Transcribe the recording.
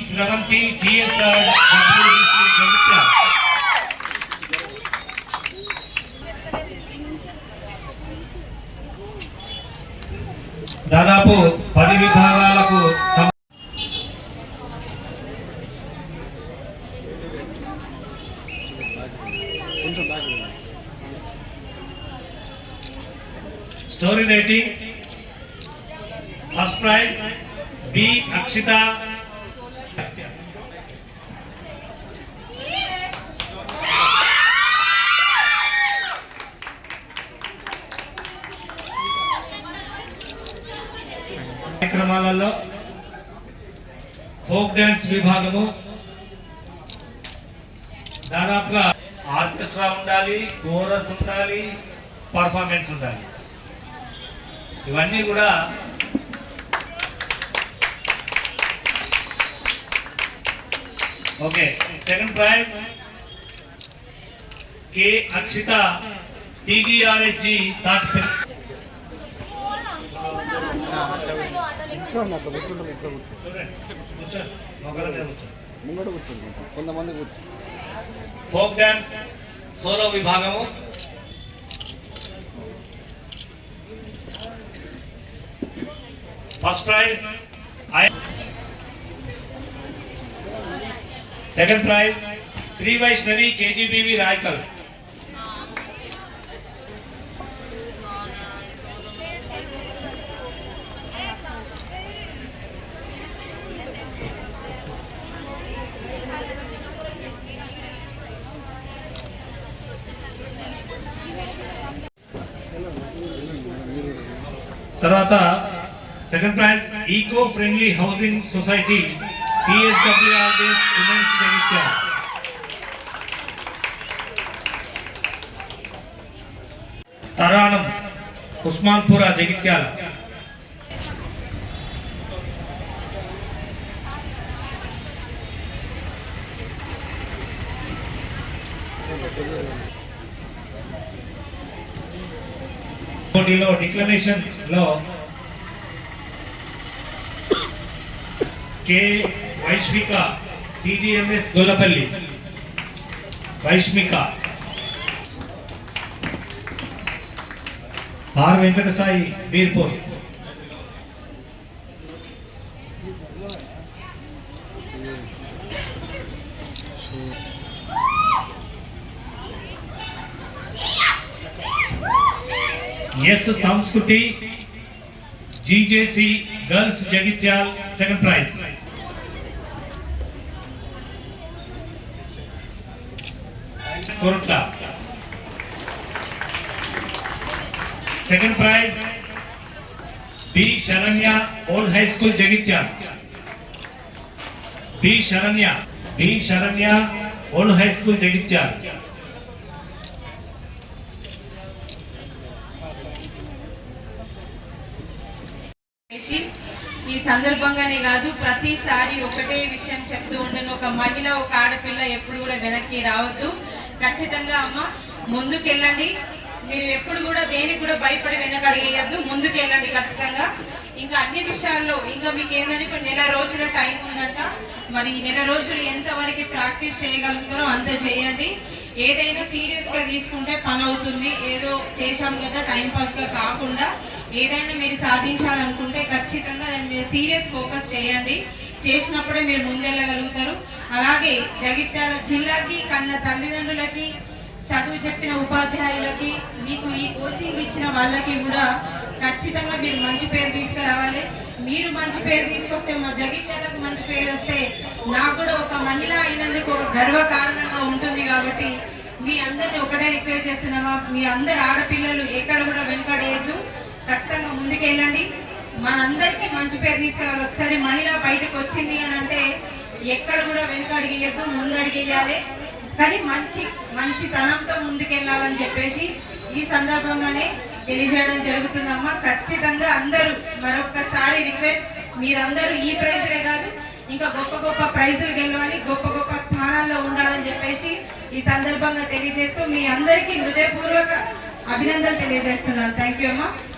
Sravanthi TSR దాదాపు 10 విభాగాలకు story writing first prize B Akshita, కార్యక్రమాలలో ఫోక్ డాన్స్ విభాగము దాదాపుగా ఆర్కెస్ట్రా ఉండాలి, కోరస్ ఉండాలి, పర్ఫార్మెన్స్ ఉండాలి. ఇవన్నీ కూడా okay. Second prize K Akshita టీజీఆర్హెచ్జి తాటిపల్లి. ఫోక్ డాన్స్ సోలో విభాగము first prize, second prize Sri Vaishnavi KGBV Rayakal. తర్వాత second prize eco friendly housing society TSWR women's Jagtial. Tarannum Usmanpura Jagtial. పోటీలో డిక్లమేషన్ లో K Vaishmika TGMS Gollapalli. Vaishmika. R Venkatasai Birpur. S Samskruthi GJC girls Jagtial second prize. Second prize B Sharanya old high school Jagtial. B Sharanya old high school Jagtial. ఈ సందర్భంగానే కాదు, ప్రతిసారి ఒకటే విషయం చెప్తూ ఉంటాను, ఒక మహిళ ఒక ఆడపిల్ల ఎప్పుడు కూడా వెనక్కి రావద్దు. ఖచ్చితంగా అమ్మ ముందుకెళ్ళండి. మీరు ఎప్పుడు కూడా దేనికి కూడా భయపడి వెనకడిగేయద్దు, ముందుకెళ్ళండి ఖచ్చితంగా. ఇంకా అన్ని విషయాల్లో ఇంకా మీకు ఏంటంటే ఇప్పుడు 1 నెల రోజుల టైం ఉందంట. మరి ఈ 1 నెల రోజులు ఎంతవరకు ప్రాక్టీస్ చేయగలుగుతారో అంత చేయండి. ఏదైనా సీరియస్ గా తీసుకుంటే పని అవుతుంది. ఏదో చేశాం కదా టైం పాస్ గా కాకుండా ఏదైనా మీరు సాధించాలనుకుంటే ఖచ్చితంగా దాని మీద సీరియస్ ఫోకస్ చేయండి. చేసినప్పుడే మీరు ముందెళ్ళగలుగుతారు. అలాగే జగిత్యాల జిల్లాకి కన్న తల్లిదండ్రులకి, చదువు చెప్పిన ఉపాధ్యాయులకి, మీకు ఈ కోచింగ్ ఇచ్చిన వాళ్ళకి కూడా ఖచ్చితంగా మీరు మంచి పేరు తీసుకురావాలి. మీరు మంచి పేరు తీసుకొస్తే మా జగిత్యాలకు మంచి పేరు వస్తే నాకు కూడా ఒక మహిళ అయినందుకు ఒక గర్వ కారణంగా ఉంటుంది. కాబట్టి మీ అందరిని ఒకటే రిక్వెస్ట్ చేస్తున్నామా, మీ అందరు ఆడపిల్లలు ఎక్కడ కూడా వెనకడేయద్దు, ఖచ్చితంగా ముందుకెళ్ళండి. మనందరికీ మంచి పేరు తీసుకురావాలి. ఒకసారి మహిళ బయటకు వచ్చింది అని అంటే ఎక్కడ కూడా వెనకడిగేయద్దు, ముందడిగేయాలి. కానీ మంచితనంతో ముందుకెళ్ళాలని చెప్పేసి ఈ సందర్భంగానే తెలియజేయడం జరుగుతుందమ్మా. ఖచ్చితంగా అందరూ మరొక్కసారి రిక్వెస్ట్, మీరందరూ ఈ ప్రైజులే కాదు ఇంకా గొప్ప గొప్ప ప్రైజులు గెలవాలి, గొప్ప గొప్ప స్థానాల్లో ఉండాలని చెప్పేసి ఈ సందర్భంగా తెలియజేస్తూ మీ అందరికీ హృదయపూర్వక అభినందనలు తెలియజేస్తున్నాను. థ్యాంక్ యూ అమ్మా.